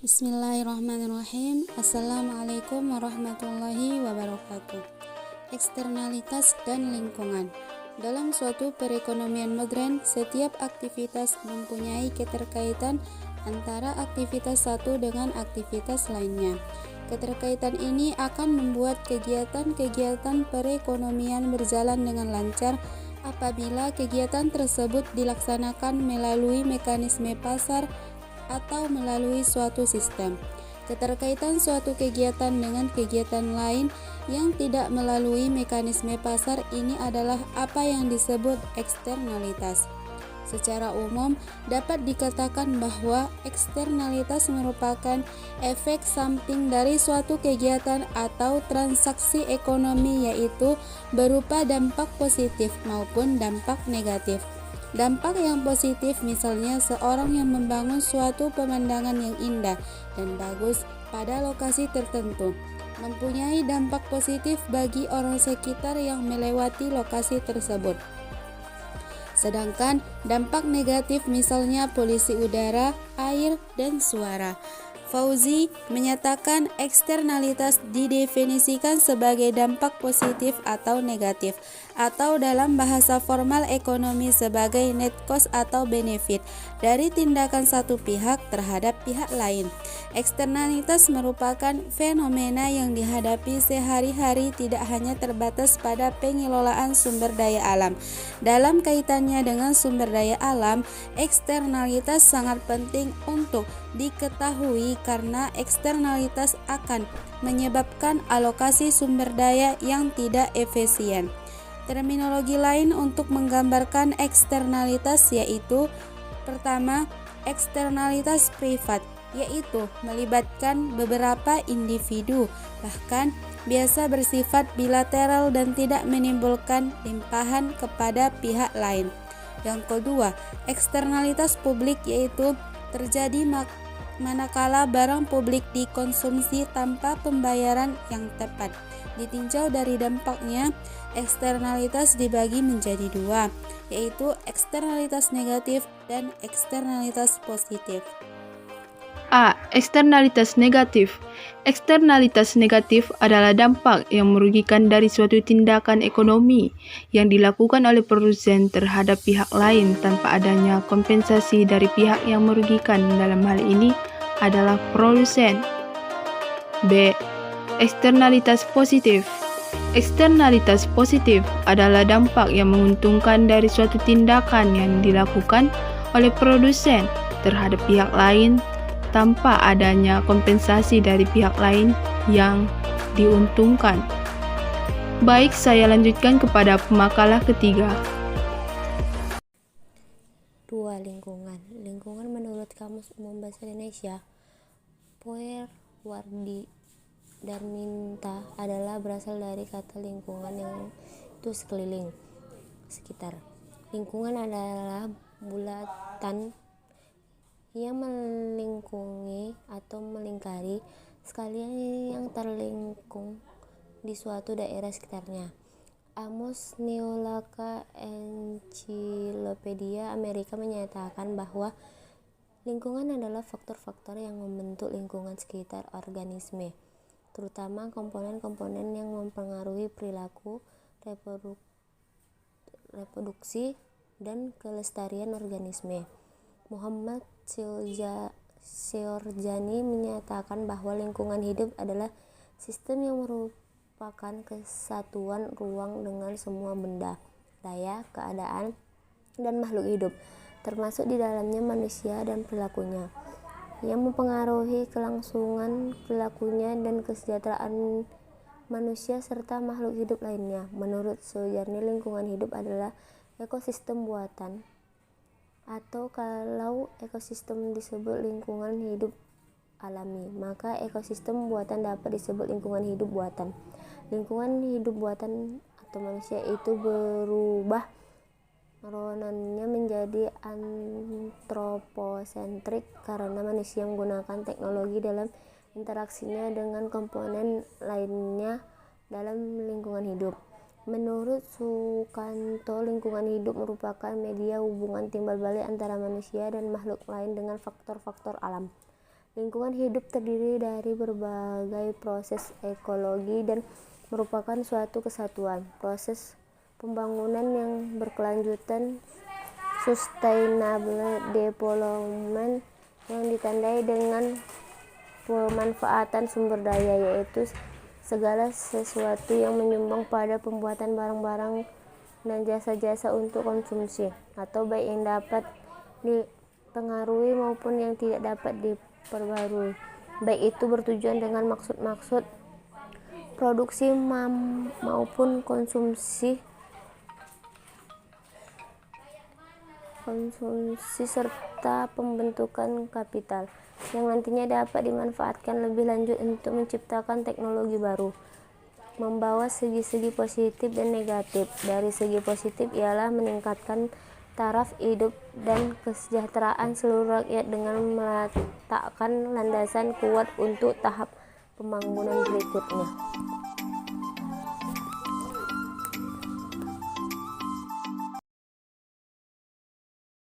Bismillahirrahmanirrahim. Assalamualaikum warahmatullahi wabarakatuh. Eksternalitas dan lingkungan. Dalam suatu perekonomian modern, setiap aktivitas mempunyai keterkaitan antara aktivitas satu dengan aktivitas lainnya. Keterkaitan ini akan membuat kegiatan-kegiatan perekonomian berjalan dengan lancar apabila kegiatan tersebut dilaksanakan melalui mekanisme pasar atau melalui suatu sistem. Keterkaitan suatu kegiatan dengan kegiatan lain yang tidak melalui mekanisme pasar ini adalah apa yang disebut eksternalitas. Secara umum, dapat dikatakan bahwa eksternalitas merupakan efek samping dari suatu kegiatan atau transaksi ekonomi, yaitu berupa dampak positif maupun dampak negatif. Dampak yang positif misalnya seorang yang membangun suatu pemandangan yang indah dan bagus pada lokasi tertentu, mempunyai dampak positif bagi orang sekitar yang melewati lokasi tersebut. Sedangkan dampak negatif misalnya polusi udara, air, dan suara. Fauzi menyatakan eksternalitas didefinisikan sebagai dampak positif atau negatif, atau dalam bahasa formal ekonomi sebagai net cost atau benefit dari tindakan satu pihak terhadap pihak lain. Eksternalitas merupakan fenomena yang dihadapi sehari-hari, tidak hanya terbatas pada pengelolaan sumber daya alam. Dalam kaitannya dengan sumber daya alam, eksternalitas sangat penting untuk diketahui karena eksternalitas akan menyebabkan alokasi sumber daya yang tidak efisien. Terminologi lain untuk menggambarkan eksternalitas yaitu: pertama, eksternalitas privat, yaitu melibatkan beberapa individu, bahkan biasa bersifat bilateral dan tidak menimbulkan limpahan kepada pihak lain. Yang kedua, eksternalitas publik, yaitu terjadi manakala barang publik dikonsumsi tanpa pembayaran yang tepat. Ditinjau dari dampaknya, eksternalitas dibagi menjadi dua, yaitu eksternalitas negatif dan eksternalitas positif. A. Eksternalitas negatif. Eksternalitas negatif adalah dampak yang merugikan dari suatu tindakan ekonomi yang dilakukan oleh produsen terhadap pihak lain tanpa adanya kompensasi dari pihak yang merugikan. Dalam hal ini adalah produsen. B. Eksternalitas positif. Eksternalitas positif adalah dampak yang menguntungkan dari suatu tindakan yang dilakukan oleh produsen terhadap pihak lain tanpa adanya kompensasi dari pihak lain yang diuntungkan. Baik, saya lanjutkan kepada pemakalah ketiga. 2. Lingkungan. Lingkungan menurut Kamus Umum Bahasa Indonesia, Poer Wardi Darminta adalah berasal dari kata lingkungan yang itu sekeliling, sekitar. Lingkungan adalah bulatan yang melingkungi atau melingkari sekalian yang terlingkung di suatu daerah sekitarnya. Amos Neolaka Encyclopedia Amerika menyatakan bahwa lingkungan adalah faktor-faktor yang membentuk lingkungan sekitar organisme, terutama komponen-komponen yang mempengaruhi perilaku, reproduksi, dan kelestarian organisme. Muhammad Syorjani menyatakan bahwa lingkungan hidup adalah sistem yang merupakan kesatuan ruang dengan semua benda, daya, keadaan, dan makhluk hidup, termasuk di dalamnya manusia dan perilakunya, yang mempengaruhi kelangsungan perilakunya dan kesejahteraan manusia serta makhluk hidup lainnya. Menurut Syorjani, lingkungan hidup adalah ekosistem buatan, atau kalau ekosistem disebut lingkungan hidup alami, maka ekosistem buatan dapat disebut lingkungan hidup buatan. Lingkungan hidup buatan atau manusia itu berubah ronannya menjadi antroposentrik karena manusia menggunakan teknologi dalam interaksinya dengan komponen lainnya dalam lingkungan hidup. Menurut Sukanto, lingkungan hidup merupakan media hubungan timbal balik antara manusia dan makhluk lain dengan faktor-faktor alam. Lingkungan hidup terdiri dari berbagai proses ekologi dan merupakan suatu kesatuan. Proses pembangunan yang berkelanjutan, sustainable development, yang ditandai dengan pemanfaatan sumber daya, yaitu segala sesuatu yang menyumbang pada pembuatan barang-barang dan jasa-jasa untuk konsumsi, atau baik yang dapat dipengaruhi maupun yang tidak dapat diperbarui, baik itu bertujuan dengan maksud-maksud produksi maupun konsumsi serta pembentukan kapital yang nantinya dapat dimanfaatkan lebih lanjut untuk menciptakan teknologi baru, membawa segi-segi positif dan negatif. Dari segi positif ialah meningkatkan taraf hidup dan kesejahteraan seluruh rakyat dengan meletakkan landasan kuat untuk tahap pembangunan berikutnya.